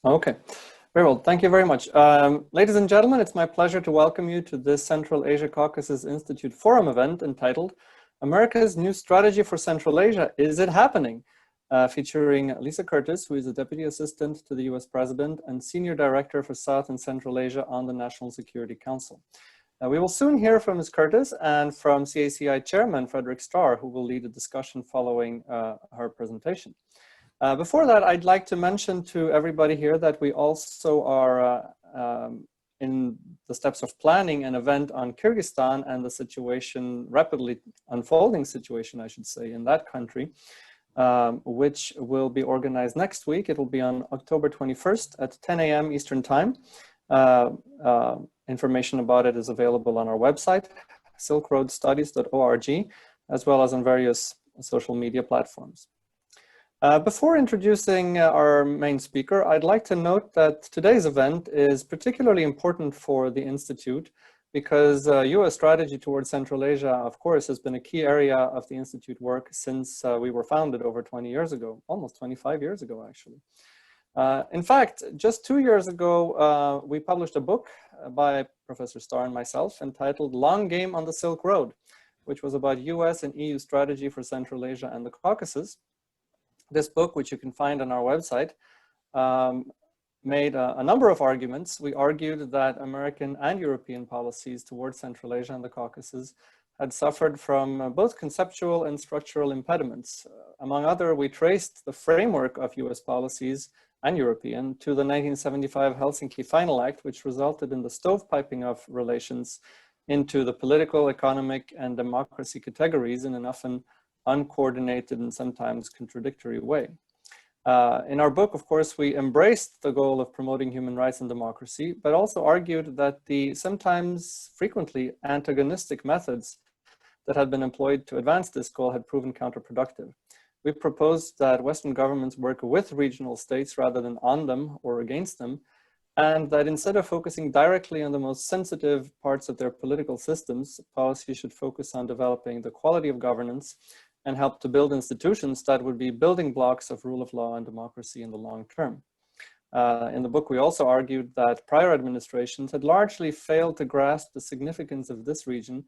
Okay, very well. Thank you very much. Ladies and gentlemen, it's my pleasure to welcome you to this Central Asia-Caucasus Institute Forum event entitled America's New Strategy for Central Asia, Is It Happening? Featuring Lisa Curtis, who is a Deputy Assistant to the US President and Senior Director for South and Central Asia on the National Security Council. We will soon hear from Ms. Curtis and from CACI Chairman Frederick Starr, who will lead a discussion following her presentation. Before that, I'd like to mention to everybody here that we also are in the steps of planning an event on Kyrgyzstan and the situation, rapidly unfolding situation, I should say, in that country, which will be organized next week. It will be on October 21st at 10 a.m. Eastern Time. Information about it is available on our website, silkroadstudies.org, as well as on various social media platforms. Before introducing our main speaker, I'd like to note that today's event is particularly important for the Institute because US strategy towards Central Asia, of course, has been a key area of the Institute work since we were founded over 20 years ago, almost 25 years ago, actually. In fact, just 2 years ago, we published a book by Professor Starr and myself entitled Long Game on the Silk Road, which was about US and EU strategy for Central Asia and the Caucasus. This book, which you can find on our website, made a number of arguments. We argued that American and European policies towards Central Asia and the Caucasus had suffered from both conceptual and structural impediments. Among other, we traced the framework of US policies and European to the 1975 Helsinki Final Act, which resulted in the stovepiping of relations into the political, economic, and democracy categories in an often uncoordinated and sometimes contradictory way. In our book, of course, we embraced the goal of promoting human rights and democracy, but also argued that the sometimes frequently antagonistic methods that had been employed to advance this goal had proven counterproductive. We proposed that Western governments work with regional states rather than on them or against them, and that instead of focusing directly on the most sensitive parts of their political systems, policy should focus on developing the quality of governance and help to build institutions that would be building blocks of rule of law and democracy in the long term. In the book, we also argued that prior administrations had largely failed to grasp the significance of this region,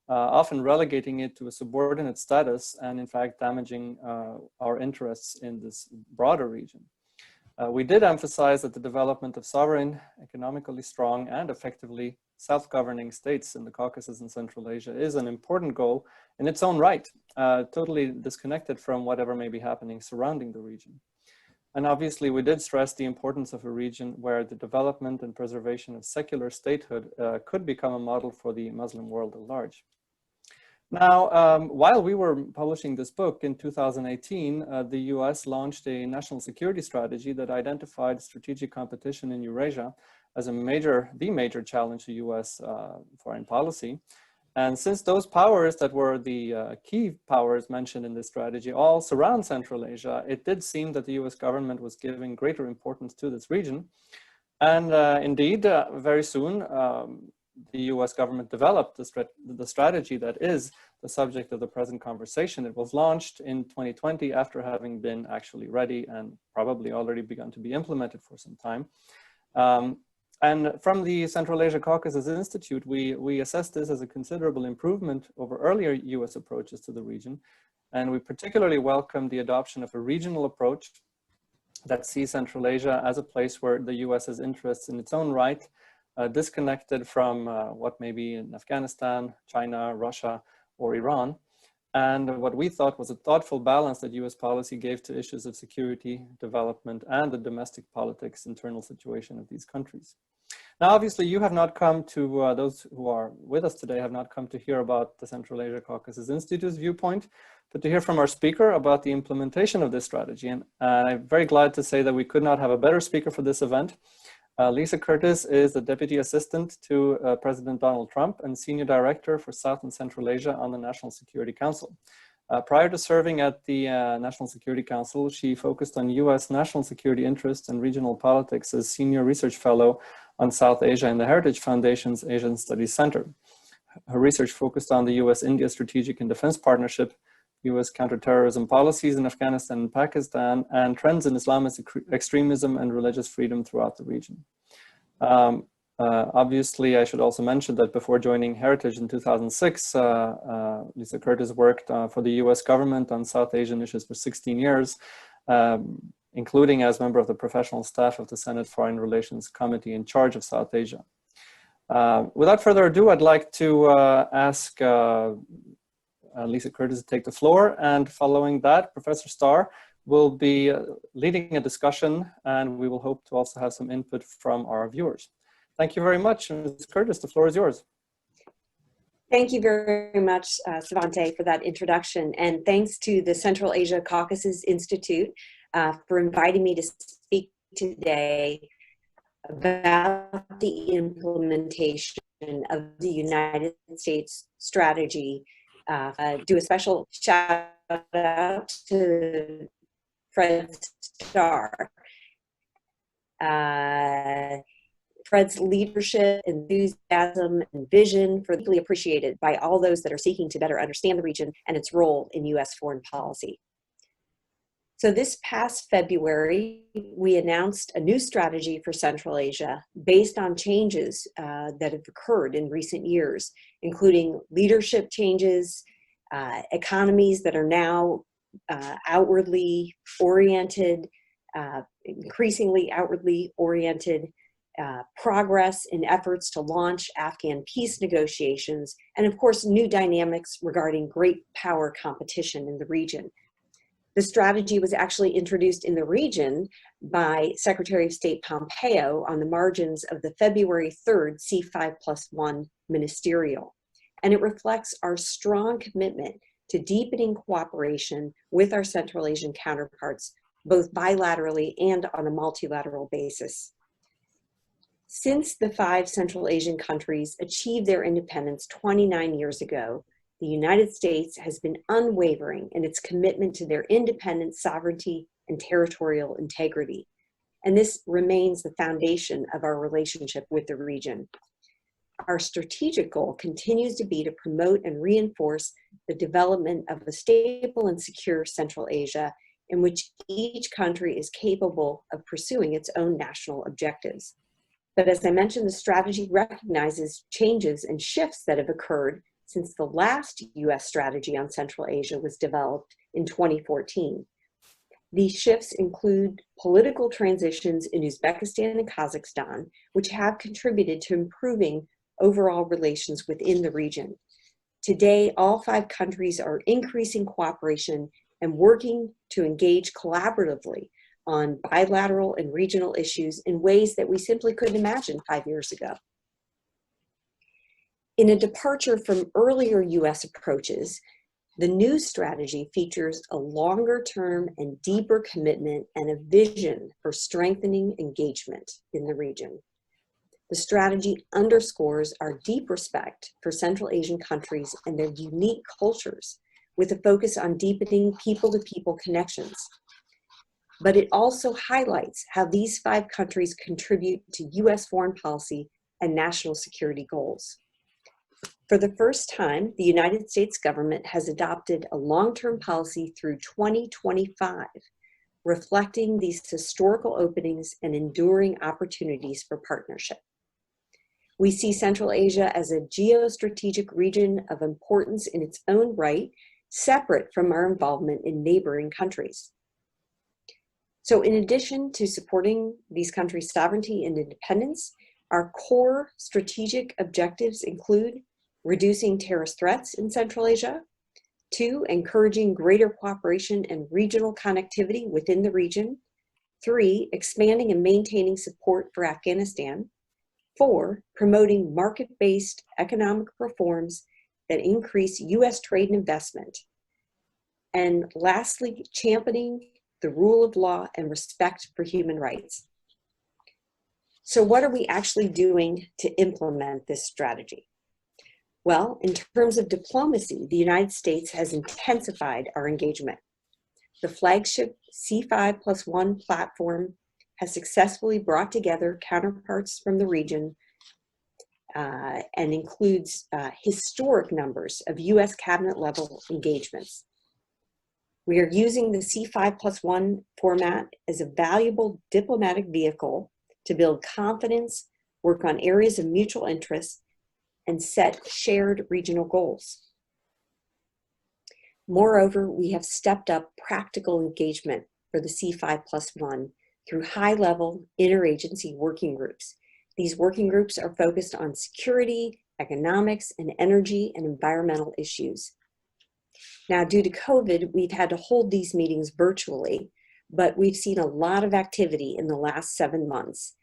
often relegating it to a subordinate status and in fact damaging our interests in this broader region. We did emphasize that the development of sovereign, economically strong, and effectively self-governing states in the Caucasus and Central Asia is an important goal in its own right, totally disconnected from whatever may be happening surrounding the region. And obviously, we did stress the importance of a region where the development and preservation of secular statehood could become a model for the Muslim world at large. Now, while we were publishing this book in 2018, the US launched a national security strategy that identified strategic competition in Eurasia as the major challenge to US foreign policy. And since those powers that were the key powers mentioned in this strategy all surround Central Asia, it did seem that the US government was giving greater importance to this region. And indeed, very soon, the US government developed the strategy that is the subject of the present conversation. It was launched in 2020 after having been actually ready and probably already begun to be implemented for some time. And from the Central Asia-Caucasus Institute, we assessed this as a considerable improvement over earlier US approaches to the region. And we particularly welcome the adoption of a regional approach that sees Central Asia as a place where the US's interests in its own right disconnected from what may be in Afghanistan, China, Russia, or Iran, and what we thought was a thoughtful balance that US policy gave to issues of security, development, and the domestic politics, internal situation of these countries. Now, obviously, you have not come to, those who are with us today have not come to hear about the Central Asia-Caucasus Institute's viewpoint, but to hear from our speaker about the implementation of this strategy. And I'm very glad to say that we could not have a better speaker for this event. Lisa Curtis is the Deputy Assistant to President Donald Trump and Senior Director for South and Central Asia on the National Security Council. Prior to serving at the National Security Council, she focused on US national security interests and regional politics as Senior Research Fellow on South Asia in the Heritage Foundation's Asian Studies Center. Her research focused on the US-India Strategic and Defense Partnership, US counterterrorism policies in Afghanistan and Pakistan, and trends in Islamist extremism and religious freedom throughout the region. Obviously, I should also mention that before joining Heritage in 2006, Lisa Curtis worked for the US government on South Asian issues for 16 years, including as member of the professional staff of the Senate Foreign Relations Committee in charge of South Asia. Without further ado, I'd like to ask Lisa Curtis to take the floor, and following that, Professor Starr will be leading a discussion, and we will hope to also have some input from our viewers. Thank you very much. Ms. Curtis, the floor is yours. Thank you very much, Svante, for that introduction. And thanks to the Central Asia-Caucasus Institute for inviting me to speak today about the implementation of the United States strategy. Do a special shout out to Fred Starr. Fred's leadership, enthusiasm, and vision are deeply appreciated by all those that are seeking to better understand the region and its role in U.S. foreign policy. So this past February, we announced a new strategy for Central Asia based on changes that have occurred in recent years, including leadership changes, economies that are now outwardly oriented, increasingly outwardly oriented, progress in efforts to launch Afghan peace negotiations, and of course, new dynamics regarding great power competition in the region. The strategy was actually introduced in the region by Secretary of State Pompeo on the margins of the February 3rd C5+1 ministerial, and it reflects our strong commitment to deepening cooperation with our Central Asian counterparts, both bilaterally and on a multilateral basis. Since the 5 Central Asian countries achieved their independence 29 years ago, the United States has been unwavering in its commitment to their independent sovereignty and territorial integrity. And this remains the foundation of our relationship with the region. Our strategic goal continues to be to promote and reinforce the development of a stable and secure Central Asia in which each country is capable of pursuing its own national objectives. But as I mentioned, the strategy recognizes changes and shifts that have occurred since the last U.S. strategy on Central Asia was developed in 2014. These shifts include political transitions in Uzbekistan and Kazakhstan, which have contributed to improving overall relations within the region. Today, all 5 countries are increasing cooperation and working to engage collaboratively on bilateral and regional issues in ways that we simply couldn't imagine 5 years ago. In a departure from earlier U.S. approaches, the new strategy features a longer-term and deeper commitment and a vision for strengthening engagement in the region. The strategy underscores our deep respect for Central Asian countries and their unique cultures, with a focus on deepening people-to-people connections. But it also highlights how these 5 countries contribute to U.S. foreign policy and national security goals. For the first time, the United States government has adopted a long-term policy through 2025, reflecting these historical openings and enduring opportunities for partnership. We see Central Asia as a geostrategic region of importance in its own right, separate from our involvement in neighboring countries. So in addition to supporting these countries' sovereignty and independence, our core strategic objectives include reducing terrorist threats in Central Asia, 2, encouraging greater cooperation and regional connectivity within the region, 3, expanding and maintaining support for Afghanistan, 4, promoting market-based economic reforms that increase U.S. trade and investment, and lastly, championing the rule of law and respect for human rights. So what are we actually doing to implement this strategy? Well, in terms of diplomacy, the United States has intensified our engagement. The flagship C5+1 platform has successfully brought together counterparts from the region and includes historic numbers of U.S. cabinet level engagements. We are using the C5+1 format as a valuable diplomatic vehicle to build confidence, work on areas of mutual interest, and set shared regional goals. Moreover, we have stepped up practical engagement for the C5+1 through high-level interagency working groups. These working groups are focused on security, economics, and energy and environmental issues. Now, due to COVID, we've had to hold these meetings virtually, but we've seen a lot of activity in the last 7 months.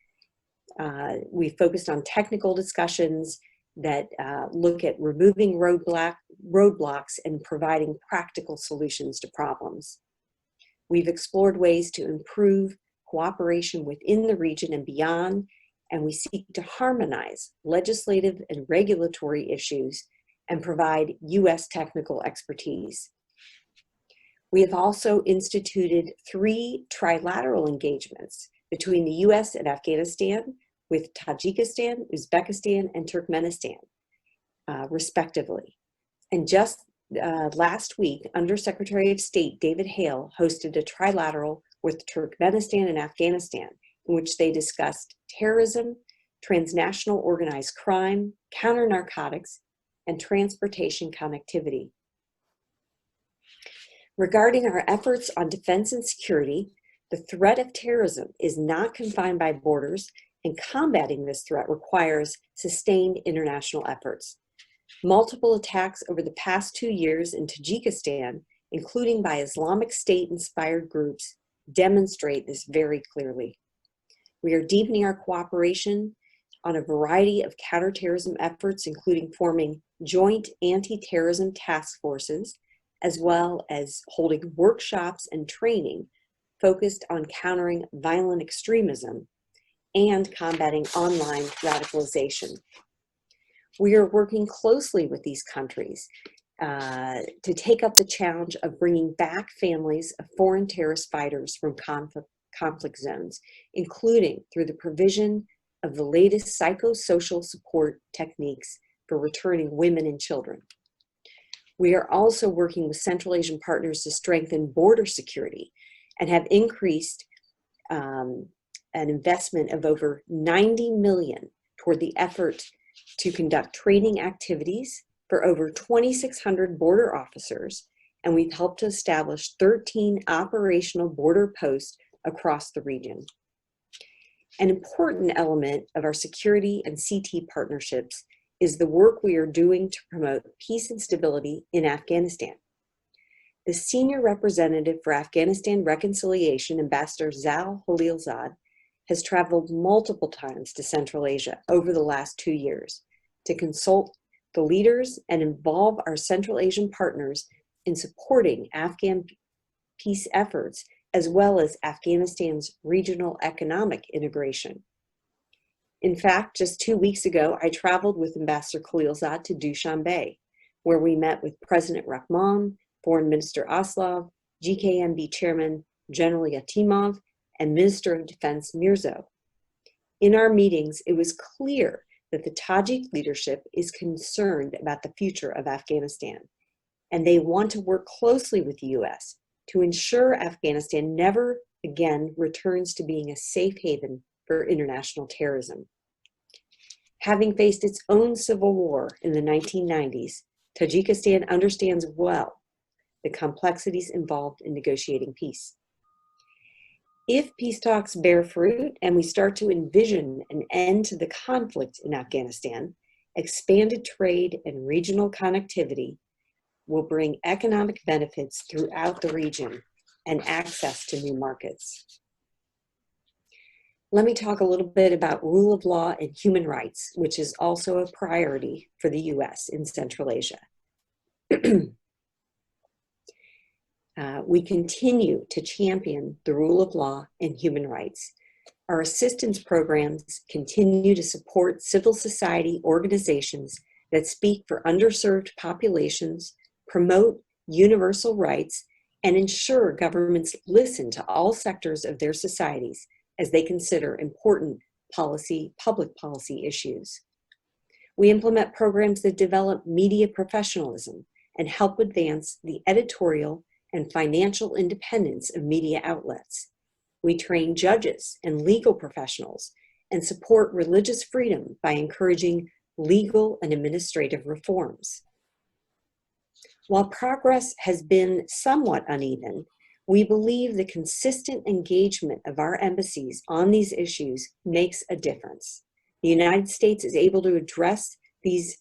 We've focused on technical discussions that look at removing roadblocks and providing practical solutions to problems. We've explored ways to improve cooperation within the region and beyond, and we seek to harmonize legislative and regulatory issues and provide U.S. technical expertise. We have also instituted 3 trilateral engagements between the U.S. and Afghanistan with Tajikistan, Uzbekistan, and Turkmenistan, respectively. And just last week, Undersecretary of State David Hale hosted a trilateral with Turkmenistan and Afghanistan, in which they discussed terrorism, transnational organized crime, counter-narcotics, and transportation connectivity. Regarding our efforts on defense and security, the threat of terrorism is not confined by borders, and combating this threat requires sustained international efforts. Multiple attacks over the past 2 years in Tajikistan, including by Islamic State-inspired groups, demonstrate this very clearly. We are deepening our cooperation on a variety of counterterrorism efforts, including forming joint anti-terrorism task forces, as well as holding workshops and training focused on countering violent extremism and combating online radicalization. We are working closely with these countries to take up the challenge of bringing back families of foreign terrorist fighters from conflict zones, including through the provision of the latest psychosocial support techniques for returning women and children. We are also working with Central Asian partners to strengthen border security and have increased an investment of over $90 million toward the effort to conduct training activities for over 2,600 border officers, and we've helped to establish 13 operational border posts across the region. An important element of our security and CT partnerships is the work we are doing to promote peace and stability in Afghanistan. The senior representative for Afghanistan Reconciliation, Ambassador Zal Khalilzad, has traveled multiple times to Central Asia over the last 2 years to consult the leaders and involve our Central Asian partners in supporting Afghan peace efforts, as well as Afghanistan's regional economic integration. In fact, just 2 weeks ago, I traveled with Ambassador Khalilzad to Dushanbe, where we met with President Rahman, Foreign Minister Aslov, GKMB Chairman General Yatimov, and Minister of Defense Mirzo. In our meetings, it was clear that the Tajik leadership is concerned about the future of Afghanistan, and they want to work closely with the U.S. to ensure Afghanistan never again returns to being a safe haven for international terrorism. Having faced its own civil war in the 1990s, Tajikistan understands well the complexities involved in negotiating peace. If peace talks bear fruit and we start to envision an end to the conflict in Afghanistan, expanded trade and regional connectivity will bring economic benefits throughout the region and access to new markets. Let me talk a little bit about rule of law and human rights, which is also a priority for the U.S. in Central Asia. We continue to champion the rule of law and human rights. Our assistance programs continue to support civil society organizations that speak for underserved populations, promote universal rights, and ensure governments listen to all sectors of their societies as they consider important public policy issues. We implement programs that develop media professionalism and help advance the editorial and financial independence of media outlets. We train judges and legal professionals and support religious freedom by encouraging legal and administrative reforms. While progress has been somewhat uneven, we believe the consistent engagement of our embassies on these issues makes a difference. The United States is able to address these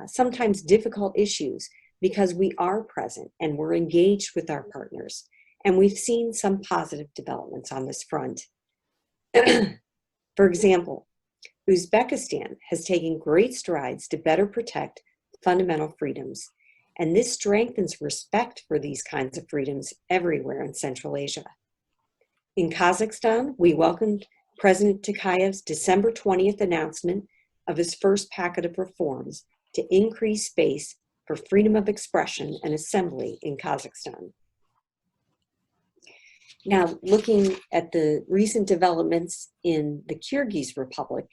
sometimes difficult issues because we are present and we're engaged with our partners. And we've seen some positive developments on this front. For example, Uzbekistan has taken great strides to better protect fundamental freedoms, and this strengthens respect for these kinds of freedoms everywhere in Central Asia. In Kazakhstan, we welcomed President Tokayev's December 20th announcement of his first packet of reforms to increase space for freedom of expression and assembly in Kazakhstan. Now, looking at the recent developments in the Kyrgyz Republic,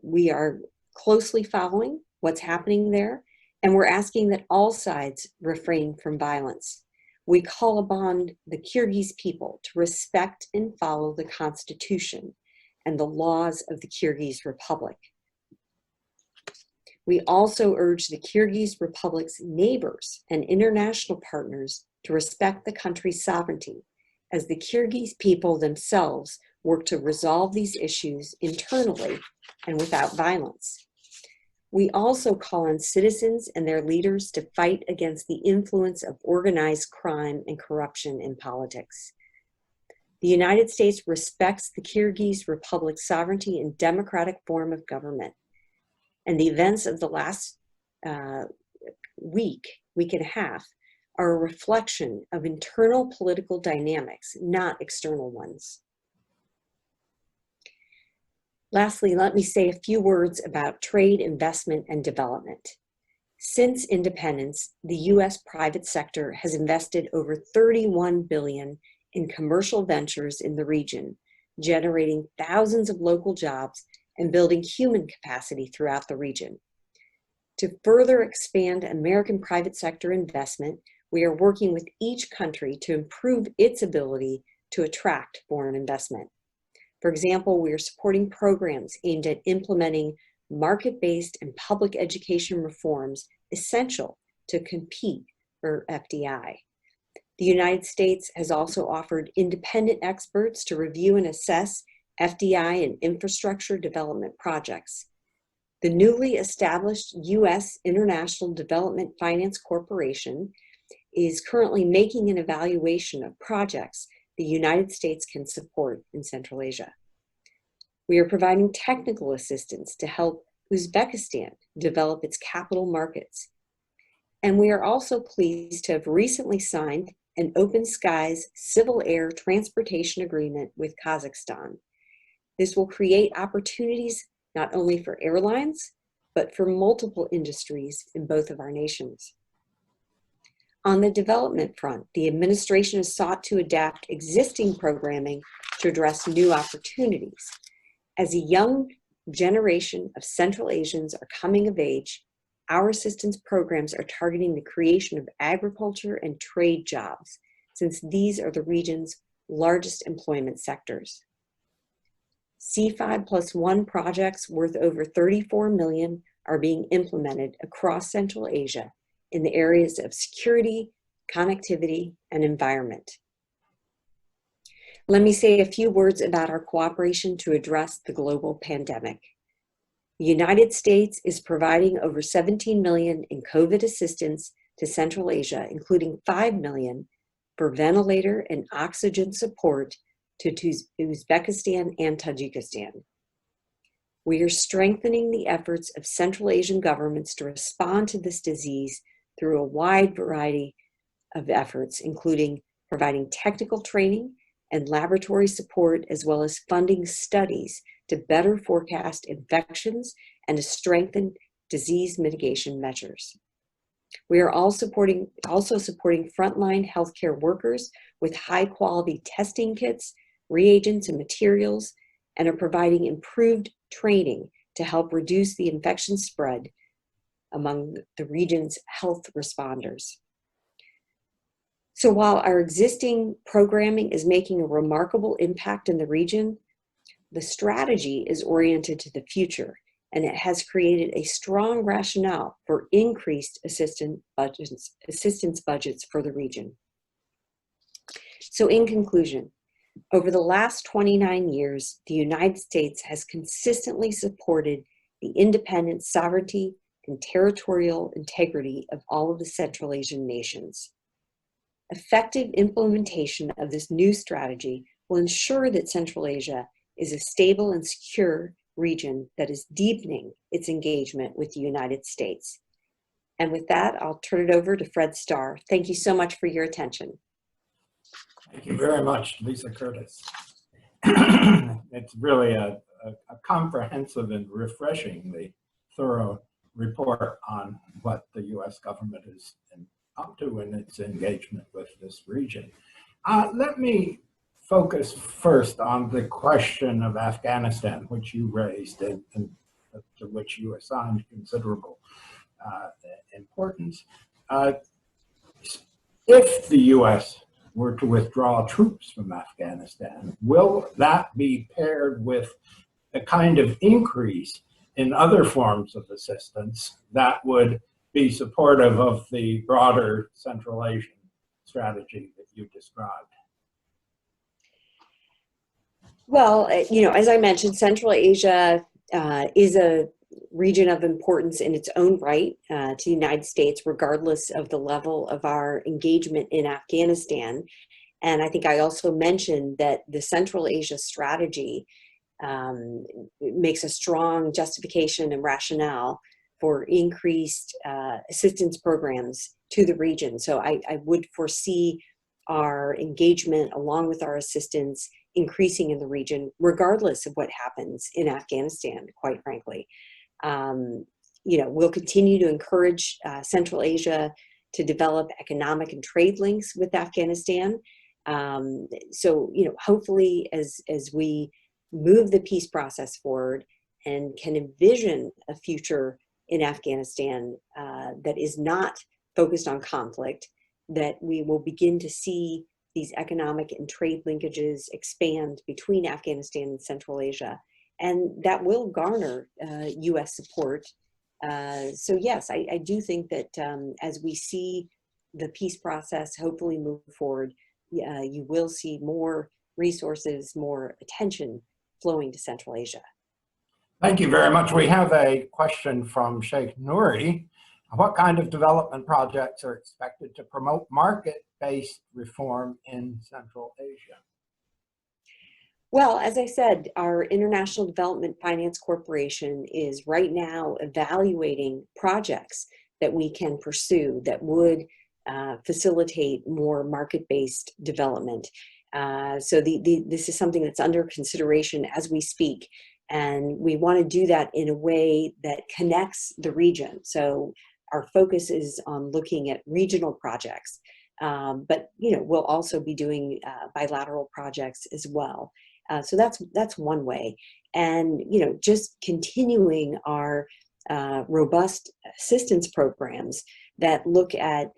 we are closely following what's happening there, and we're asking that all sides refrain from violence. We call upon the Kyrgyz people to respect and follow the Constitution and the laws of the Kyrgyz Republic. We also urge the Kyrgyz Republic's neighbors and international partners to respect the country's sovereignty as the Kyrgyz people themselves work to resolve these issues internally and without violence. We also call on citizens and their leaders to fight against the influence of organized crime and corruption in politics. The United States respects the Kyrgyz Republic's sovereignty and democratic form of government. And the events of the last week and a half, are a reflection of internal political dynamics, not external ones. Lastly, let me say a few words about trade, investment, and development. Since independence, the U.S. private sector has invested over $31 billion in commercial ventures in the region, generating thousands of local jobs and building human capacity throughout the region. To further expand American private sector investment, we are working with each country to improve its ability to attract foreign investment. For example, we are supporting programs aimed at implementing market-based and public education reforms essential to compete for FDI. The United States has also offered independent experts to review and assess FDI and infrastructure development projects. The newly established U.S. International Development Finance Corporation is currently making an evaluation of projects the United States can support in Central Asia. We are providing technical assistance to help Uzbekistan develop its capital markets. And we are also pleased to have recently signed an Open Skies Civil Air Transportation Agreement with Kazakhstan. This will create opportunities not only for airlines, but for multiple industries in both of our nations. On the development front, the administration has sought to adapt existing programming to address new opportunities. As a young generation of Central Asians are coming of age, our assistance programs are targeting the creation of agriculture and trade jobs, since these are the region's largest employment sectors. C5+1 projects worth over $34 million are being implemented across Central Asia in the areas of security, connectivity, and environment. Let me say a few words about our cooperation to address the global pandemic. The United States is providing over $17 million in COVID assistance to Central Asia, including $5 million for ventilator and oxygen support to Uzbekistan and Tajikistan. We are strengthening the efforts of Central Asian governments to respond to this disease through a wide variety of efforts, including providing technical training and laboratory support, as well as funding studies to better forecast infections and to strengthen disease mitigation measures. We are also supporting frontline healthcare workers with high-quality testing kits, reagents, and materials, and are providing improved training to help reduce the infection spread among the region's health responders. So while our existing programming is making a remarkable impact in the region, the strategy is oriented to the future, and it has created a strong rationale for increased assistance budgets for the region. So in conclusion, over the last 29 years, the United States has consistently supported the independent sovereignty and territorial integrity of all of the Central Asian nations. Effective implementation of this new strategy will ensure that Central Asia is a stable and secure region that is deepening its engagement with the United States. And with that, I'll turn it over to Fred Starr. Thank you so much for your attention. Thank you very much, Lisa Curtis. It's really a comprehensive and refreshingly thorough report on what the U.S. government is up to in its engagement with this region. Let me focus first on the question of Afghanistan, which you raised and to which you assigned considerable importance. If the U.S. were to withdraw troops from Afghanistan, will that be paired with a kind of increase in other forms of assistance that would be supportive of the broader Central Asian strategy that you described? Well, you know, as I mentioned, Central Asia is a region of importance in its own right to the United States, regardless of the level of our engagement in Afghanistan. And I think I also mentioned that the Central Asia strategy makes a strong justification and rationale for increased assistance programs to the region. So I would foresee our engagement along with our assistance increasing in the region, regardless of what happens in Afghanistan, quite frankly. You know, we'll continue to encourage Central Asia to develop economic and trade links with Afghanistan. So, you know, hopefully as we move the peace process forward and can envision a future in Afghanistan that is not focused on conflict, that we will begin to see these economic and trade linkages expand between Afghanistan and Central Asia. And that will garner U.S. support. So yes, I do think that as we see the peace process hopefully move forward, you will see more resources, more attention flowing to Central Asia. Thank you very much. We have a question from Sheikh Nouri. What kind of development projects are expected to promote market-based reform in Central Asia? Well, as I said, our International Development Finance Corporation is right now evaluating projects that we can pursue that would facilitate more market-based development. So this is something that's under consideration as we speak, and we want to do that in a way that connects the region. So our focus is on looking at regional projects, but you know, we'll also be doing bilateral projects as well. So that's one way, and you know, just continuing our robust assistance programs that look at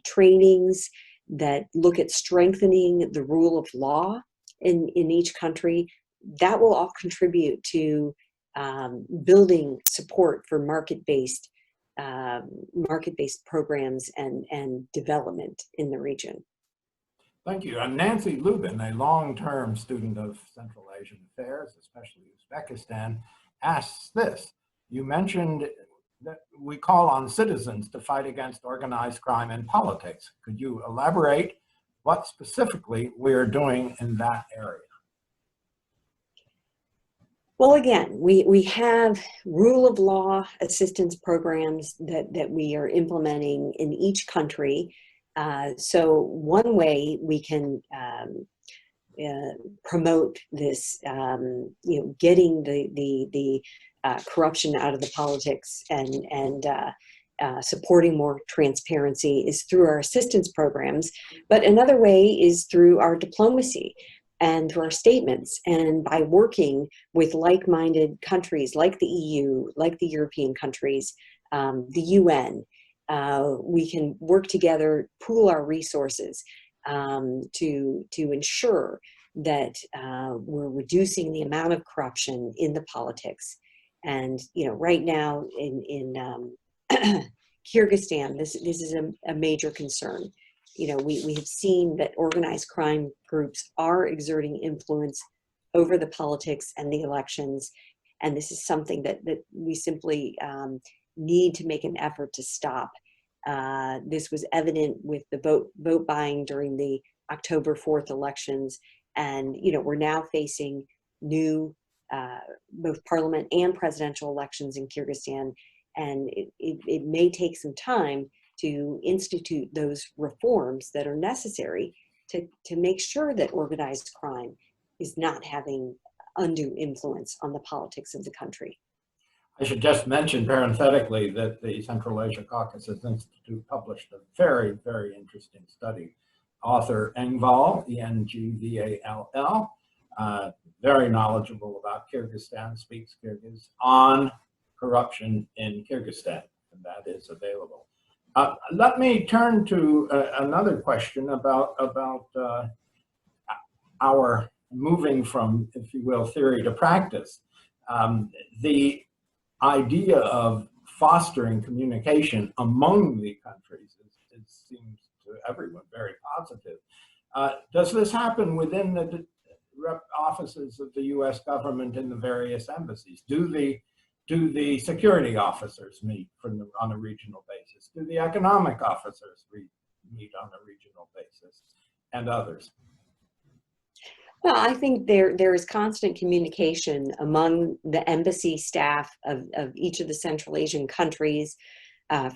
trainings, that look at strengthening the rule of law in each country. That will all contribute to building support for market-based programs and development in the region. Thank you. Nancy Lubin, a long-term student of Central Asian affairs, especially Uzbekistan, asks this. You mentioned that we call on citizens to fight against organized crime in politics. Could you elaborate what specifically we're doing in that area? Well, again, we have rule of law assistance programs that we are implementing in each country. So one way we can promote this, you know, getting the corruption out of the politics and supporting more transparency is through our assistance programs. But another way is through our diplomacy and through our statements, and by working with like-minded countries like the EU, like the European countries, the UN. We can work together, pool our resources, to ensure that we're reducing the amount of corruption in the politics. And right now in Kyrgyzstan, this is a major concern. We have seen that organized crime groups are exerting influence over the politics and the elections, and this is something that we simply need to make an effort to stop. This was evident with the vote buying during the October 4th elections, and we're now facing new both parliament and presidential elections in Kyrgyzstan, and it may take some time to institute those reforms that are necessary to make sure that organized crime is not having undue influence on the politics of the country. I should just mention parenthetically that the Central Asia-Caucasus Institute published a very, very interesting study. Author Engvall, E-N-G-V-A-L-L, very knowledgeable about Kyrgyzstan, speaks Kyrgyz, on corruption in Kyrgyzstan, and that is available. Let me turn to another question about our moving from, if you will, theory to practice. The idea of fostering communication among the countries seems to everyone very positive. Does this happen within the offices of the U.S. government in the various embassies? Do the security officers meet on a regional basis? Do the economic officers meet on a regional basis, and others? Well, I think there is constant communication among the embassy staff of each of the Central Asian countries.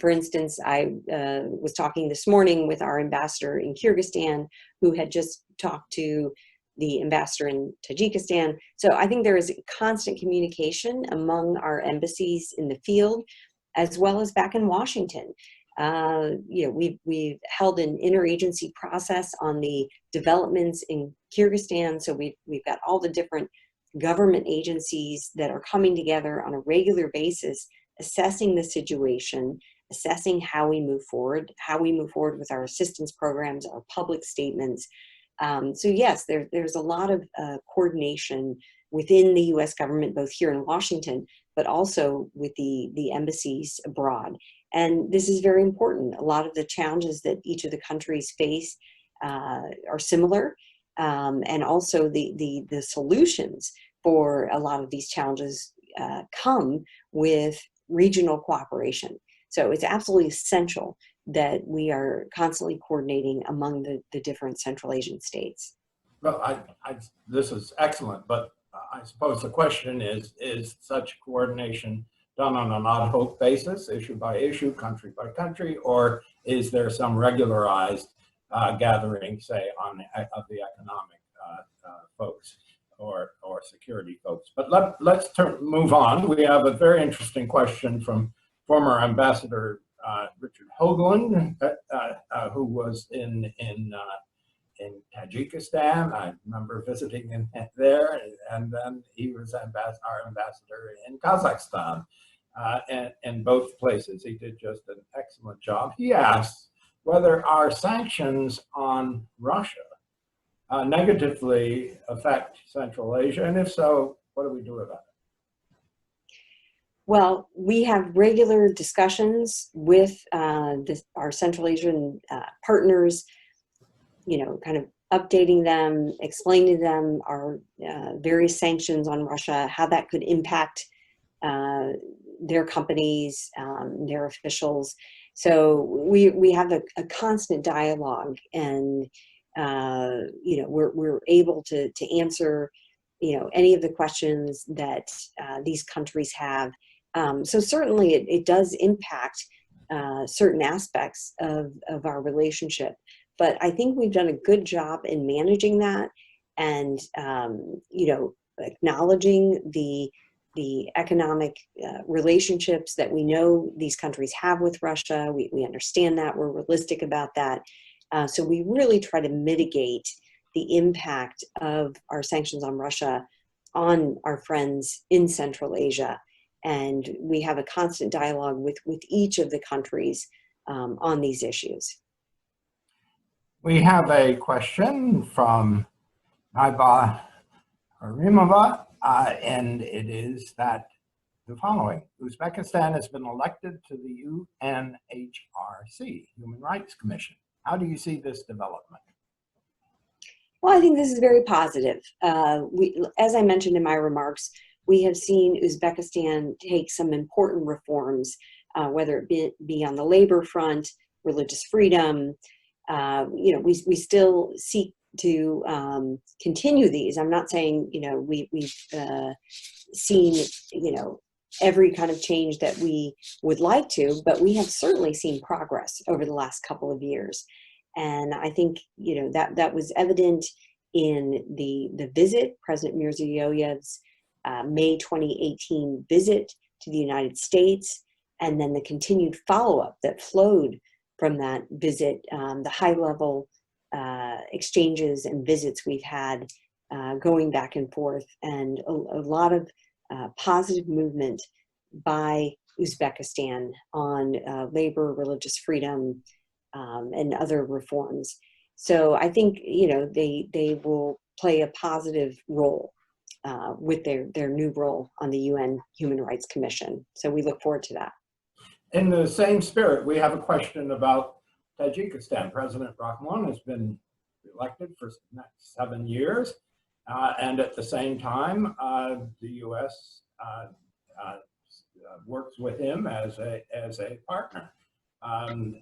For instance, I was talking this morning with our ambassador in Kyrgyzstan, who had just talked to the ambassador in Tajikistan. So I think there is constant communication among our embassies in the field, as well as back in Washington. We've held an interagency process on the developments in Kyrgyzstan. So we've got all the different government agencies that are coming together on a regular basis, assessing the situation, assessing how we move forward with our assistance programs, our public statements. So yes, there's a lot of coordination within the U.S. government, both here in Washington, but also with the embassies abroad. And this is very important. A lot of the challenges that each of the countries face are similar, and also the solutions for a lot of these challenges come with regional cooperation. So it's absolutely essential that we are constantly coordinating among the different Central Asian states. Well, this is excellent, but I suppose the question is such coordination done on an ad hoc basis, issue by issue, country by country, or is there some regularized gathering, say, of the economic folks or security folks? But let's move on. We have a very interesting question from former Ambassador Richard Hoagland, who was in Tajikistan. I remember visiting him there, and then he was our ambassador in Kazakhstan. And in both places, he did just an excellent job. He asked whether our sanctions on Russia negatively affect Central Asia, and if so, what do we do about it? Well, we have regular discussions with our Central Asian partners, kind of updating them, explaining to them our various sanctions on Russia, how that could impact their companies, their officials. So we have a constant dialogue, and we're able to answer any of the questions that these countries have. So certainly it does impact certain aspects of our relationship. But I think we've done a good job in managing that, and acknowledging the economic relationships that we know these countries have with Russia. We understand that. We're realistic about that. So we really try to mitigate the impact of our sanctions on Russia on our friends in Central Asia. And we have a constant dialogue with each of the countries on these issues. We have a question from Naiba Arimova, and it is that the following: Uzbekistan has been elected to the UNHRC, Human Rights Commission. How do you see this development? Well, I think this is very positive. As I mentioned in my remarks, we have seen Uzbekistan take some important reforms, whether it be on the labor front, religious freedom. We still seek to continue these. I'm not saying, we've seen, every kind of change that we would like to, but we have certainly seen progress over the last couple of years. And I think, that was evident in the visit, President Mirziyoyev's May 2018 visit to the United States, and then the continued follow-up that flowed from that visit, the high-level exchanges and visits we've had going back and forth, and a lot of positive movement by Uzbekistan on labor, religious freedom, and other reforms. So I think, they will play a positive role with their new role on the UN Human Rights Commission. So we look forward to that. In the same spirit, we have a question about Tajikistan. President Rahmon has been elected for the next 7 years, and at the same time, the U.S. Works with him as a partner, in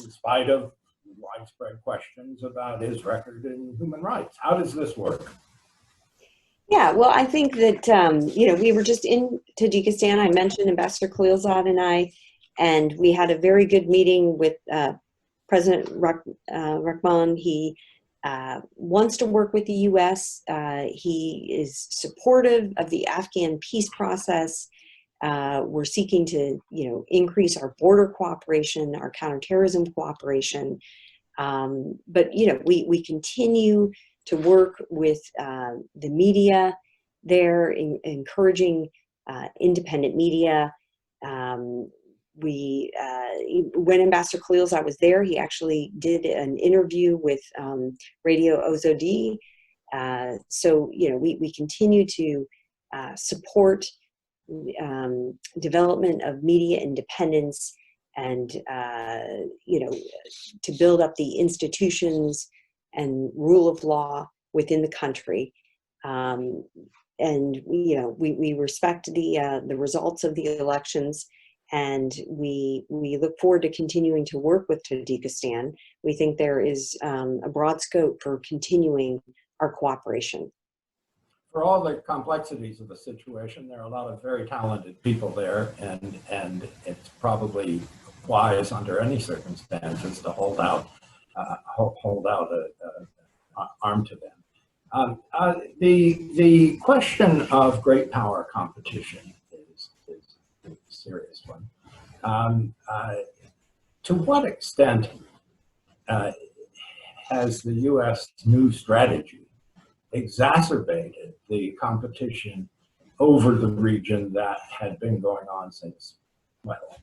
spite of widespread questions about his record in human rights. How does this work? Yeah, well, I think that, we were just in Tajikistan. I mentioned Ambassador Khalilzad and I, and we had a very good meeting with President Rahmon. He wants to work with the U.S. He is supportive of the Afghan peace process. We're seeking to, increase our border cooperation, our counterterrorism cooperation. But, we continue to work with the media there, encouraging independent media. When Ambassador Khalilzad was there, he actually did an interview with Radio Ozodi. So, we continue to support development of media independence and, to build up the institutions and rule of law within the country. And, we respect the results of the elections, and we look forward to continuing to work with Tajikistan. We think there is a broad scope for continuing our cooperation. For all the complexities of the situation, there are a lot of very talented people there, and it's probably wise under any circumstances to hold out an arm to them. The question of great power competition is a serious one. To what extent has the U.S. new strategy exacerbated the competition over the region that had been going on since, well,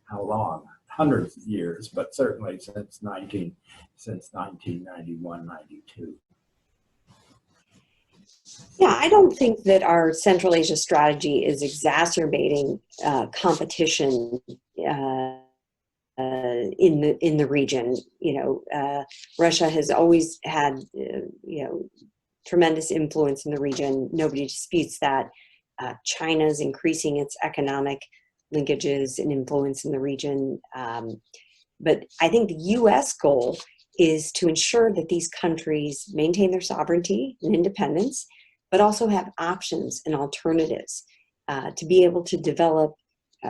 how long? Hundreds of years, but certainly since 1991, 92. Yeah, I don't think that our Central Asia strategy is exacerbating competition in the region. Russia has always had tremendous influence in the region. Nobody disputes that. China's increasing its economic linkages and influence in the region. But I think the U.S. goal is to ensure that these countries maintain their sovereignty and independence, but also have options and alternatives to be able to develop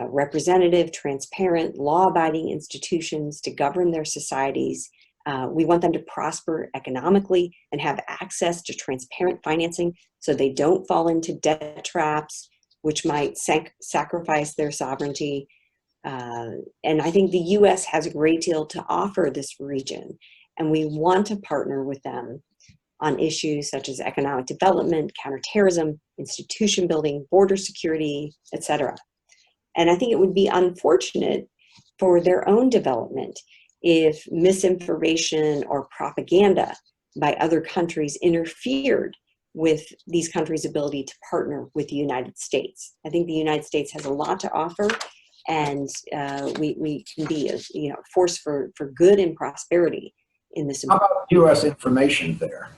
representative, transparent, law-abiding institutions to govern their societies. We want them to prosper economically and have access to transparent financing so they don't fall into debt traps, which might sacrifice their sovereignty. And I think the U.S. has a great deal to offer this region, and we want to partner with them on issues such as economic development, counterterrorism, institution building, border security, etc. And I think it would be unfortunate for their own development if misinformation or propaganda by other countries interfered with these countries' ability to partner with the United States. I think the United States has a lot to offer, and we can be a force for good and prosperity in this. How about U.S. information there?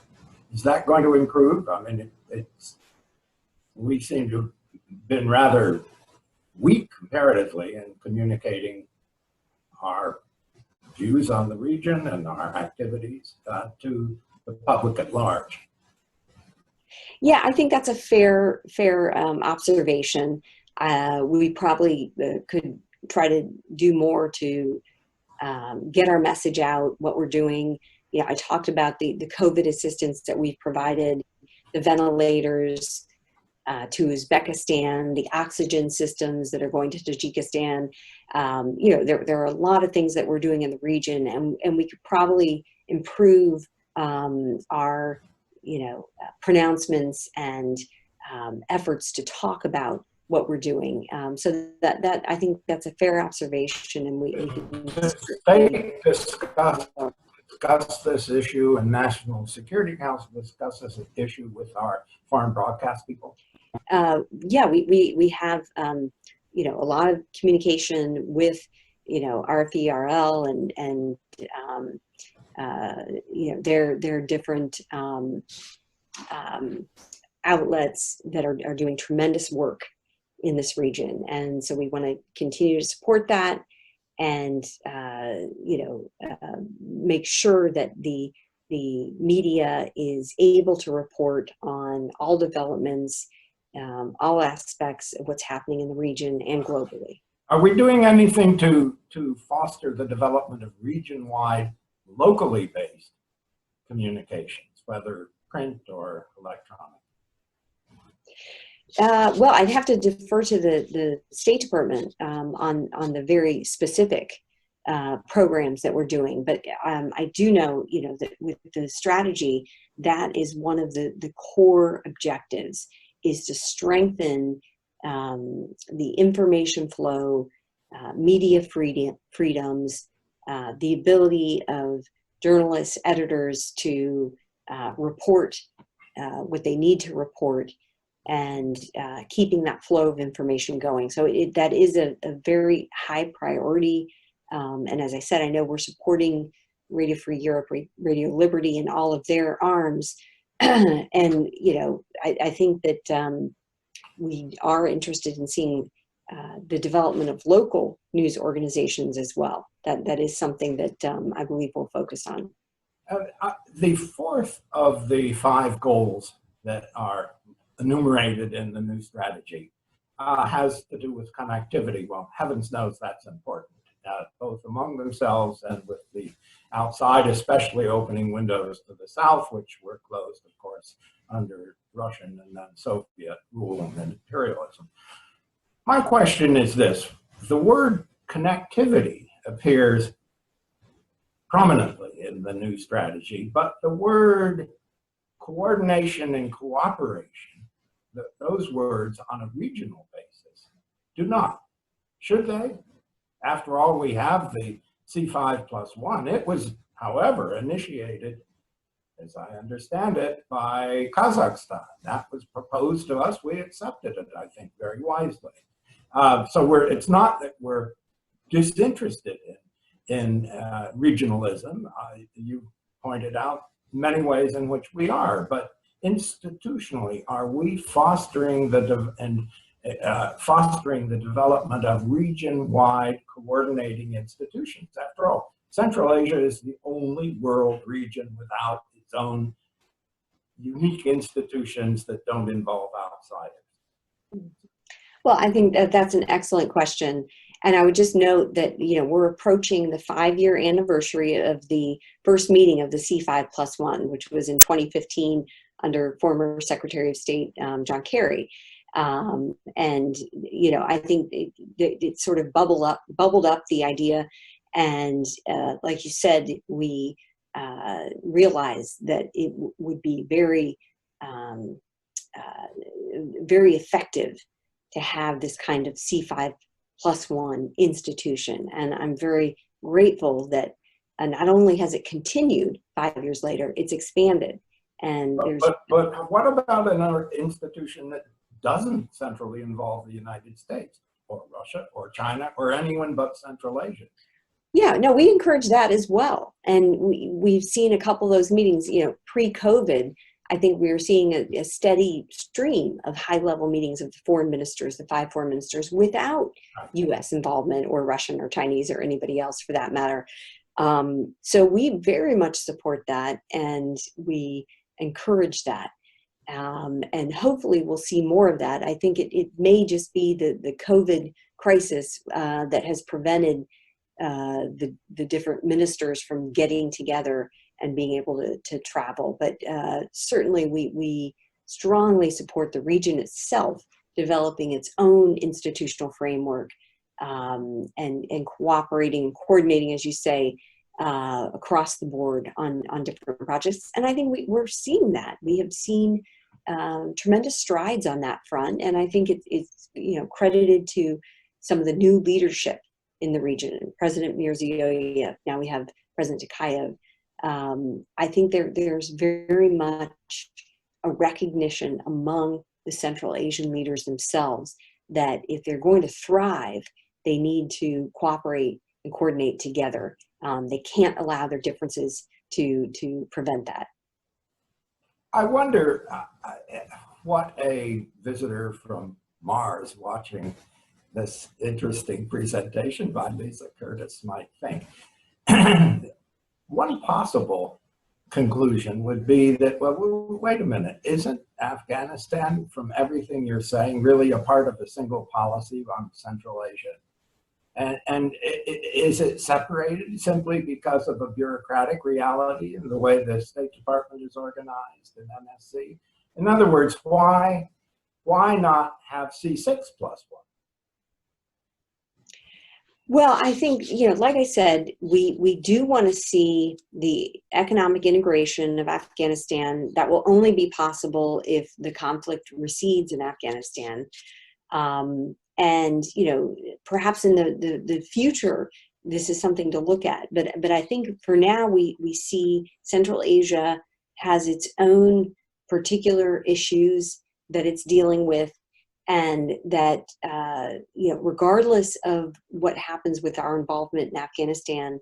Is that going to improve? I mean, we seem to have been rather weak comparatively in communicating our views on the region and our activities to the public at large. Yeah, I think that's a fair observation. We probably could try to do more to get our message out, what we're doing. I talked about the COVID assistance that we've provided, the ventilators to Uzbekistan, the oxygen systems that are going to Tajikistan. There are a lot of things that we're doing in the region, and we could probably improve our pronouncements and efforts to talk about what we're doing. So that I think that's a fair observation, and we can discuss this issue, and National Security Council discuss this issue with our foreign broadcast people. Yeah, we have a lot of communication with RFERL and their different outlets that are doing tremendous work in this region, and so we want to continue to support that, and make sure that the media is able to report on all developments, all aspects of what's happening in the region and globally. Are we doing anything to foster the development of region-wide, locally based communications, whether print or electronic? Well, I'd have to defer to the State Department on the very specific programs that we're doing. But I do know, that with the strategy, that is one of the core objectives, is to strengthen the information flow, media freedoms, the ability of journalists, editors to report what they need to report, and keeping that flow of information going. So that is a very high priority. And as I said, I know we're supporting Radio Free Europe, Radio Liberty, and all of their arms. And, I think that we are interested in seeing the development of local news organizations as well. That is something that I believe we'll focus on. The fourth of the 5 goals that are enumerated in the new strategy has to do with connectivity. Well, heavens knows that's important, both among themselves and with the outside, especially opening windows to the south, which were closed, of course, under Russian and then Soviet rule and imperialism. My question is this: the word connectivity appears prominently in the new strategy, but the word coordination and cooperation, those words on a regional basis, do not. Should they? After all, we have the C5+1. It was, however, initiated, as I understand it, by Kazakhstan. That was proposed to us. We accepted it, I think, very wisely. So it's not that we're disinterested in regionalism. You pointed out many ways in which we are, but institutionally, are we fostering the development of region-wide coordinating institutions? After all, Central Asia is the only world region without its own unique institutions that don't involve outsiders. Well, I think that's an excellent question. And I would just note that, we're approaching the 5-year anniversary of the first meeting of the C5+1, which was in 2015 under former Secretary of State John Kerry. And, I think it sort of bubbled up the idea. And like you said, we realized that it would be very, very effective to have this kind of C5+1 institution. And I'm very grateful that not only has it continued 5 years later, it's expanded. And there's but what about another institution that doesn't centrally involve the United States or Russia or China or anyone but Central Asia? Yeah, no, we encourage that as well. And we've seen a couple of those meetings, pre-COVID. I think we were seeing a steady stream of high-level meetings of the foreign ministers, the 5 foreign ministers, without U.S. involvement, or Russian or Chinese or anybody else for that matter. So we very much support that, and we encourage that. And hopefully we'll see more of that. I think it may just be the COVID crisis that has prevented the different ministers from getting together and being able to travel. But certainly we strongly support the region itself developing its own institutional framework, and cooperating and coordinating, as you say, across the board on different projects. And I think we're seeing that. We have seen tremendous strides on that front. And I think it's credited to some of the new leadership in the region. President Mirziyoyev, now we have President Tokayev. I think there's very much a recognition among the Central Asian leaders themselves that if they're going to thrive, they need to cooperate and coordinate together. They can't allow their differences to prevent that. I wonder what a visitor from Mars watching this interesting presentation by Lisa Curtis might think. One possible conclusion would be that, well, wait a minute, isn't Afghanistan, from everything you're saying, really a part of a single policy on Central Asia? And is it separated simply because of a bureaucratic reality in the way the State Department is organized in NSC? In other words, why not have C6+1? Well, I think, like I said, we do want to see the economic integration of Afghanistan. That will only be possible if the conflict recedes in Afghanistan. And, perhaps in the future, this is something to look at. But I think for now, we see Central Asia has its own particular issues that it's dealing with. And that, regardless of what happens with our involvement in Afghanistan,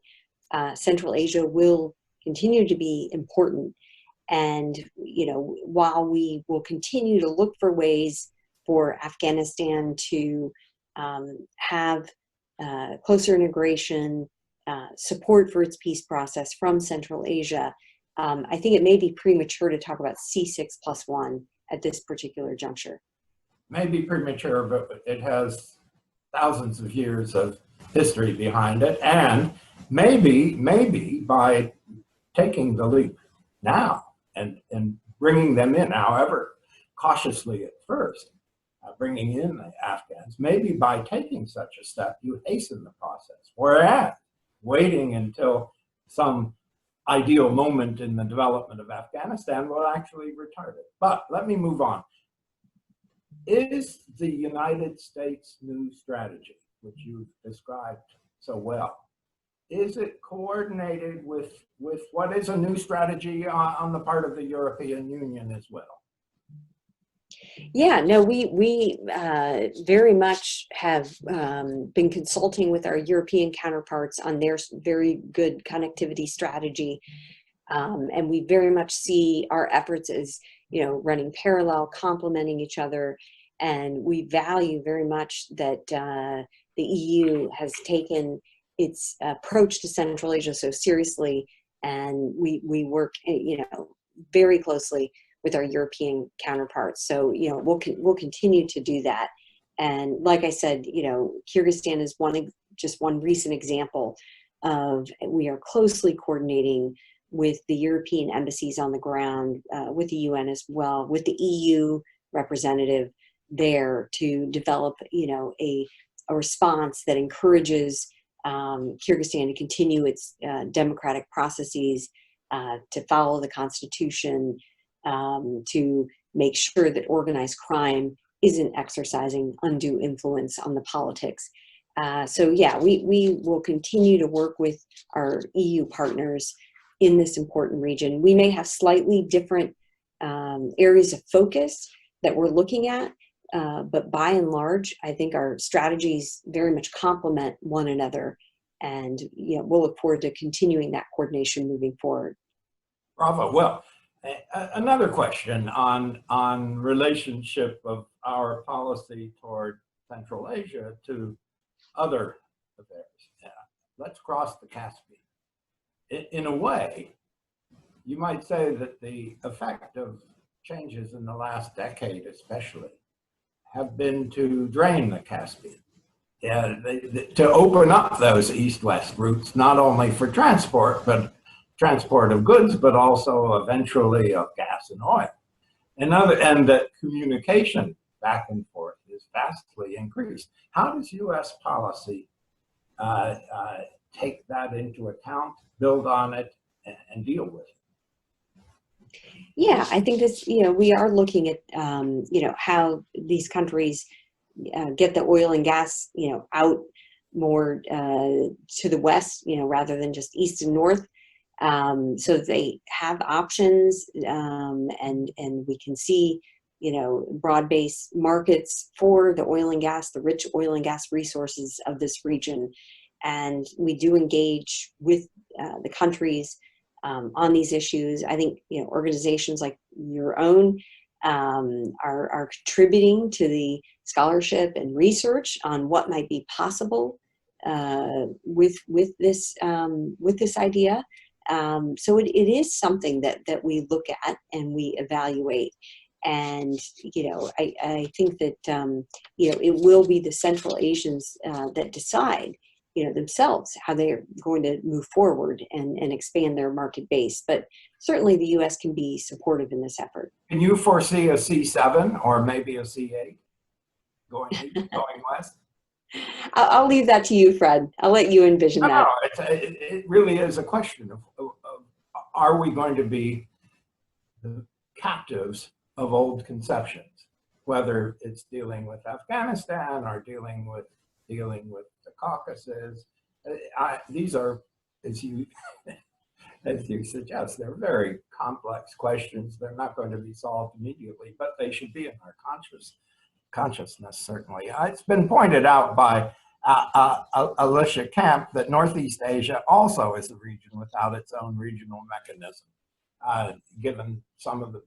Central Asia will continue to be important. And, while we will continue to look for ways for Afghanistan to have closer integration, support for its peace process from Central Asia, I think it may be premature to talk about C6+1 at this particular juncture. Maybe premature, but it has thousands of years of history behind it. And maybe by taking the leap now and bringing them in, however cautiously at first, bringing in the Afghans, maybe by taking such a step, you hasten the process. Whereas waiting until some ideal moment in the development of Afghanistan will actually retard it. But let me move on. Is the United States' new strategy, which you've described so well, is it coordinated with what is a new strategy on the part of the European Union as well? Yeah, no, we very much have been consulting with our European counterparts on their very good connectivity strategy. And we very much see our efforts as, running parallel, complementing each other. And we value very much that the EU has taken its approach to Central Asia so seriously. And we work, very closely with our European counterparts. So, we'll continue to do that. And like I said, Kyrgyzstan is just one recent example of we are closely coordinating with the European embassies on the ground, with the UN as well, with the EU representative there to develop, a response that encourages Kyrgyzstan to continue its democratic processes, to follow the constitution, to make sure that organized crime isn't exercising undue influence on the politics. So yeah, we will continue to work with our EU partners in this important region. We may have slightly different areas of focus that we're looking at, but by and large, I think our strategies very much complement one another, and we'll look forward to continuing that coordination moving forward. Bravo. Well, another question on relationship of our policy toward Central Asia to other affairs. Let's cross the Caspian. In a way, you might say that the effect of changes in the last decade especially have been to drain the Caspian, to open up those east-west routes, not only for transport of goods, but also eventually of gas and oil. And that communication back and forth is vastly increased. How does U.S. policy take that into account, build on it, and deal with it? Yeah, I think this, we are looking at, how these countries get the oil and gas, out more to the west, rather than just east and north. So they have options, and we can see, broad-based markets for the oil and gas, the rich oil and gas resources of this region. And we do engage with the countries on these issues. I think organizations like your own are contributing to the scholarship and research on what might be possible with this idea. So it is something that we look at and we evaluate. And I think that it will be the Central Asians that decide themselves how they're going to move forward and expand their market base. But certainly the U.S. can be supportive in this effort. Can you foresee a C7 or maybe a C8 going west? I'll leave that to you, Fred. I'll let you envision that. No, it really is a question of are we going to be the captives of old conceptions, whether it's dealing with Afghanistan or dealing with the Caucasus. These are, as you suggest, they're very complex questions. They're not going to be solved immediately, but they should be in our consciousness, certainly. It's been pointed out by Alicia Camp that Northeast Asia also is a region without its own regional mechanism. Given some of the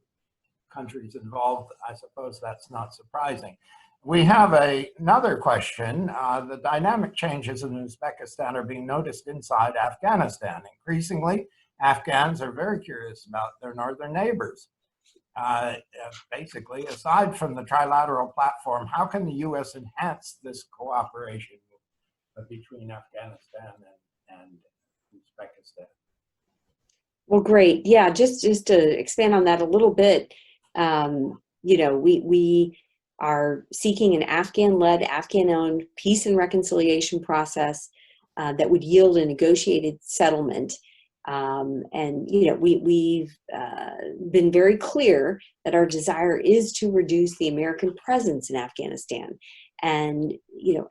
countries involved, I suppose that's not surprising. We have another question. The dynamic changes in Uzbekistan are being noticed inside Afghanistan. Increasingly, Afghans are very curious about their northern neighbors. Basically, aside from the trilateral platform, how can the U.S. enhance this cooperation between Afghanistan and Uzbekistan? Well, great. Yeah, just to expand on that a little bit, we are seeking an Afghan-led, Afghan-owned peace and reconciliation process that would yield a negotiated settlement. We've been very clear that our desire is to reduce the American presence in Afghanistan. And,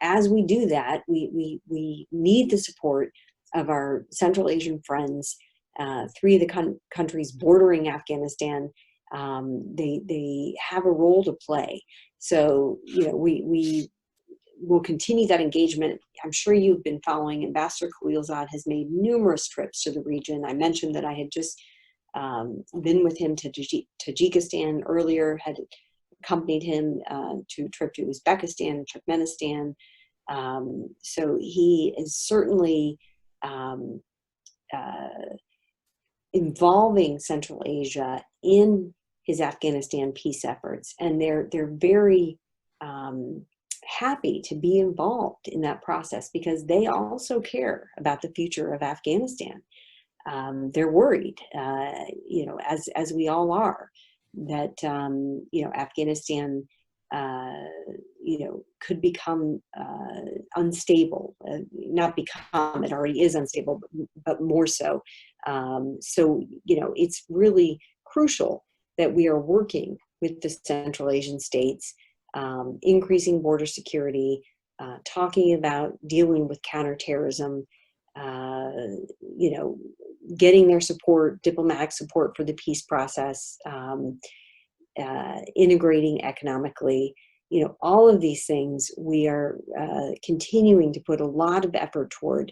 as we do that, we need the support of our Central Asian friends. 3 of the countries bordering Afghanistan, they have a role to play. So, we will continue that engagement. I'm sure you've been following. Ambassador Khalilzad has made numerous trips to the region. I mentioned that I had just been with him to Tajikistan earlier, had accompanied him to a trip to Uzbekistan and Turkmenistan. So he is certainly involving Central Asia in his Afghanistan peace efforts, and they're very happy to be involved in that process because they also care about the future of Afghanistan. They're worried, as we all are, that Afghanistan could become unstable. Not become, it already is unstable, but more so. So it's really crucial that we are working with the Central Asian states, increasing border security, talking about dealing with counterterrorism, getting their support, diplomatic support for the peace process, integrating economically, all of these things we are continuing to put a lot of effort toward.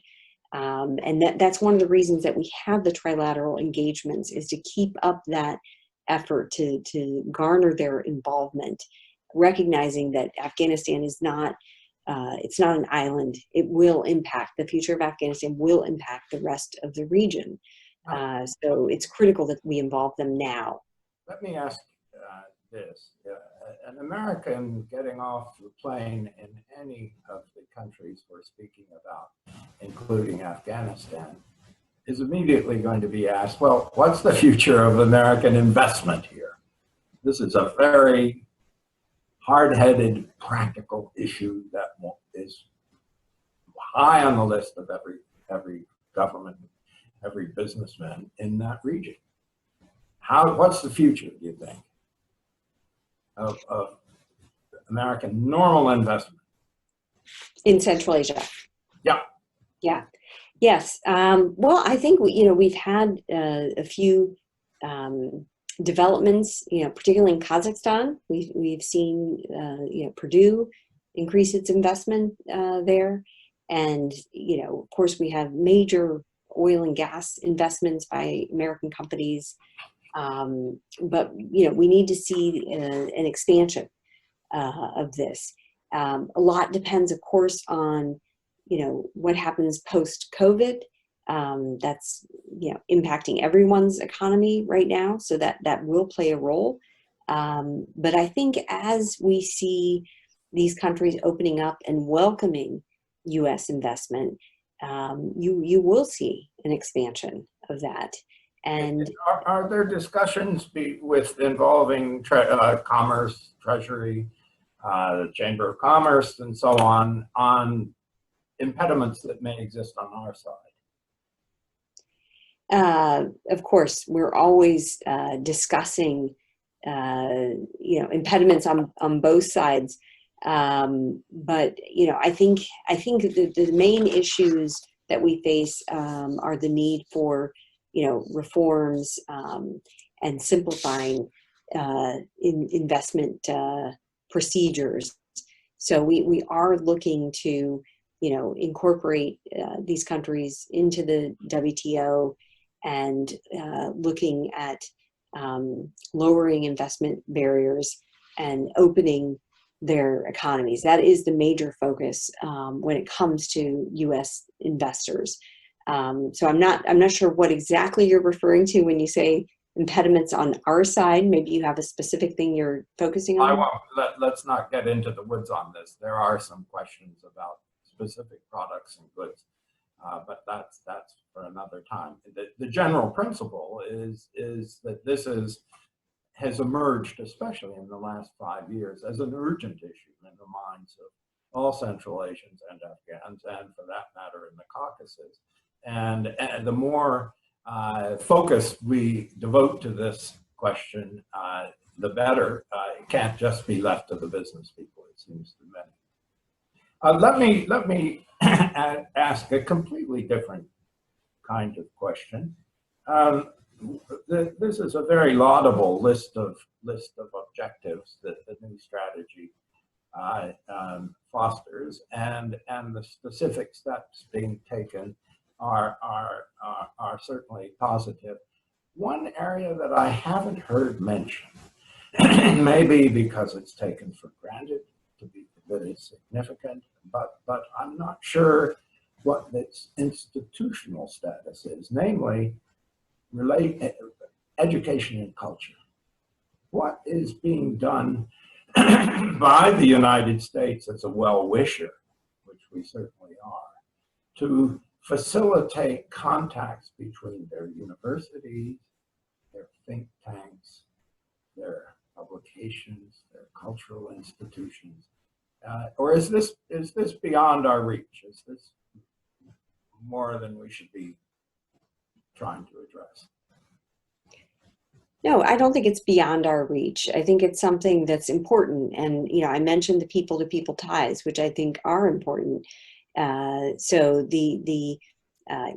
And that's one of the reasons that we have the trilateral engagements, is to keep up that effort to garner their involvement, recognizing that Afghanistan is not, it's not an island. It will impact, the future of Afghanistan will impact the rest of the region. So it's critical that we involve them now. Let me ask this. An American getting off the plane in any of the countries we're speaking about, including Afghanistan, is immediately going to be asked, well, what's the future of American investment here? This is a very hard-headed, practical issue that is high on the list of every government, every businessman in that region. What's the future, do you think, of American normal investment In Central Asia? Yeah. Yeah. Yes. Well, I think we've had a few developments, particularly in Kazakhstan. We've seen Purdue increase its investment there, and of course we have major oil and gas investments by American companies. But we need to see an expansion of this. A lot depends, of course, on what happens post-COVID. That's impacting everyone's economy right now, so that will play a role. But I think as we see these countries opening up and welcoming U.S. investment, you will see an expansion of that. And are there discussions involving commerce, Treasury, the Chamber of Commerce, and so on impediments that may exist on our side? Of course, we're always discussing impediments on both sides. But I think the main issues that we face are the need for reforms and simplifying investment procedures. So we are looking to incorporate these countries into the WTO, and looking at lowering investment barriers and opening their economies. That is the major focus when it comes to U.S. investors. So I'm not sure what exactly you're referring to when you say impediments on our side. Maybe you have a specific thing you're focusing on. I won't. Let's not get into the woods on this. There are some questions about specific products and goods, but that's for another time. The general principle is that this has emerged, especially in the last 5 years, as an urgent issue in the minds of all Central Asians and Afghans, and for that matter in the Caucasus. And the more focus we devote to this question, the better. It can't just be left to the business people, it seems to many. Let me ask a completely different kind of question. This is a very laudable list of objectives that the new strategy fosters, and the specific steps being taken are certainly positive. One area that I haven't heard mentioned, maybe because it's taken for granted to be very significant, but I'm not sure what its institutional status is, namely education and culture. What is being done by the United States as a well-wisher, which we certainly are, to facilitate contacts between their universities, their think tanks, their publications, their cultural institutions? Or is this beyond our reach? Is this more than we should be trying to address? No, I don't think it's beyond our reach. I think it's something that's important. And, you know, I mentioned the people-to-people ties, which I think are important. So the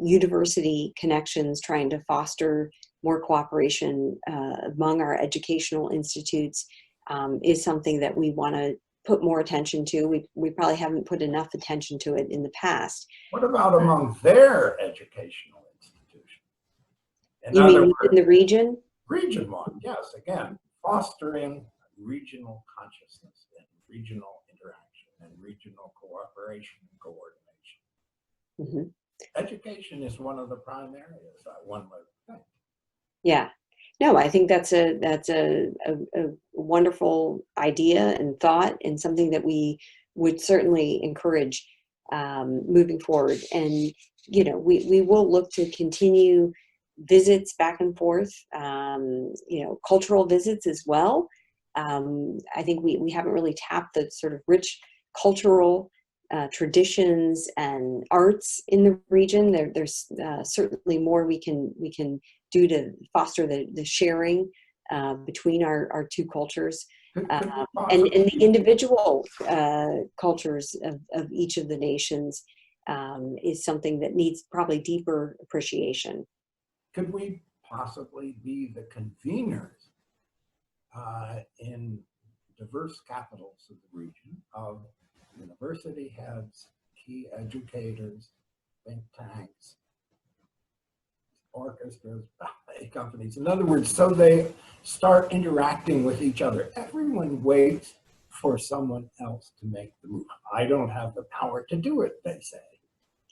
university connections, trying to foster more cooperation among our educational institutes is something that we want to put more attention to. We probably haven't put enough attention to it in the past. What about among their educational institutions? In You other mean words, in the region? region one, yes, again, fostering regional consciousness and regional interaction and regional cooperation and coordination. Mm-hmm. Education is one of the prime areas, one would think. Yeah. No, I think that's a wonderful idea and thought, and something that we would certainly encourage moving forward. And, you know, we will look to continue visits back and forth, you know, cultural visits as well. I think we haven't really tapped the sort of rich cultural traditions and arts in the region. There's certainly more we can do to foster the sharing between our two cultures, and the individual cultures of each of the nations is something that needs probably deeper appreciation. Could we possibly be the conveners in diverse capitals of the region of university heads, key educators, think tanks, orchestras, ballet companies? In other words, so they start interacting with each other. Everyone waits for someone else to make the move. I don't have the power to do it, they say.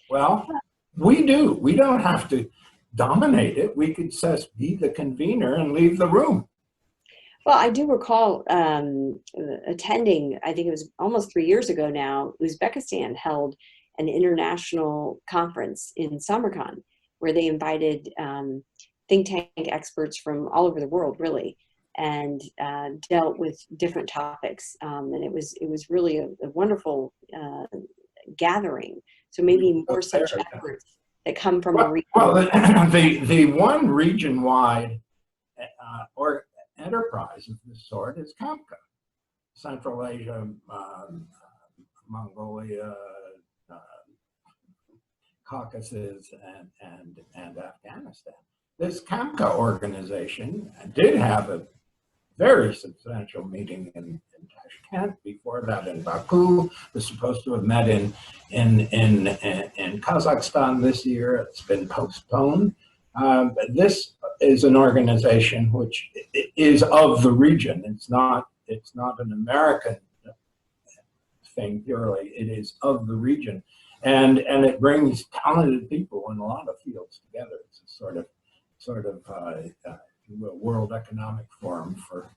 Well, we do. We don't have to dominate it. We could just be the convener and leave the room. Well, I do recall attending, I think it was almost 3 years ago now, Uzbekistan held an international conference in Samarkand, where they invited think tank experts from all over the world, really, and dealt with different topics. And it was really a wonderful gathering. So maybe more such efforts that come from a region. Well, the one region-wide or enterprise of this sort is CACI, Central Asia, Mongolia, Caucasus, and Afghanistan. This CACI organization did have a very substantial meeting in Tashkent. Before that, in Baku. Was supposed to have met in Kazakhstan this year. It's been postponed. But this is an organization which is of the region. It's not an American thing purely. It is of the region, and it brings talented people in a lot of fields together. It's a sort of World Economic Forum for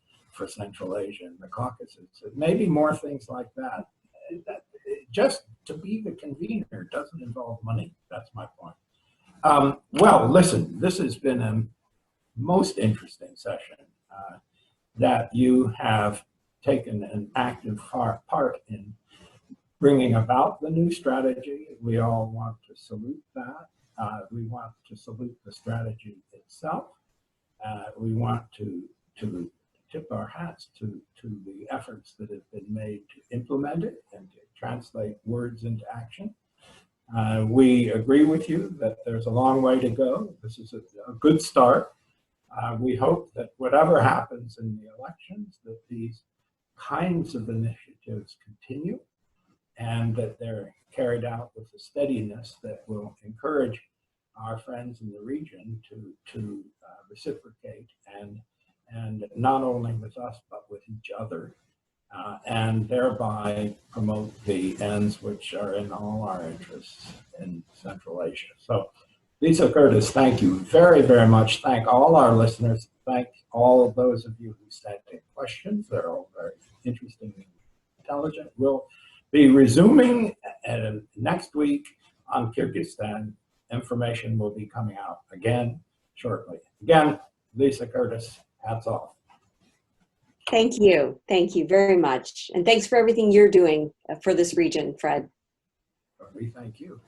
Central Asia and the Caucasus. Maybe more things like that. Just to be the convener doesn't involve money. That's my point. Well, listen, this has been a most interesting session that you have taken an active part in bringing about the new strategy. We all want to salute that. We want to salute the strategy itself. We want to tip our hats to the efforts that have been made to implement it and to translate words into action. We agree with you that there's a long way to go. This is a good start. We hope that whatever happens in the elections, that these kinds of initiatives continue and that they're carried out with a steadiness that will encourage our friends in the region to reciprocate and not only with us, but with each other, and thereby promote the ends which are in all our interests in Central Asia. So, Lisa Curtis, thank you very, very much. Thank all our listeners. Thank all of those of you who sent in questions. They're all very interesting and intelligent. We'll be resuming next week on Kyrgyzstan. Information will be coming out again shortly. Again, Lisa Curtis, hats off. Thank you. Thank you very much. And thanks for everything you're doing for this region, Fred. We thank you.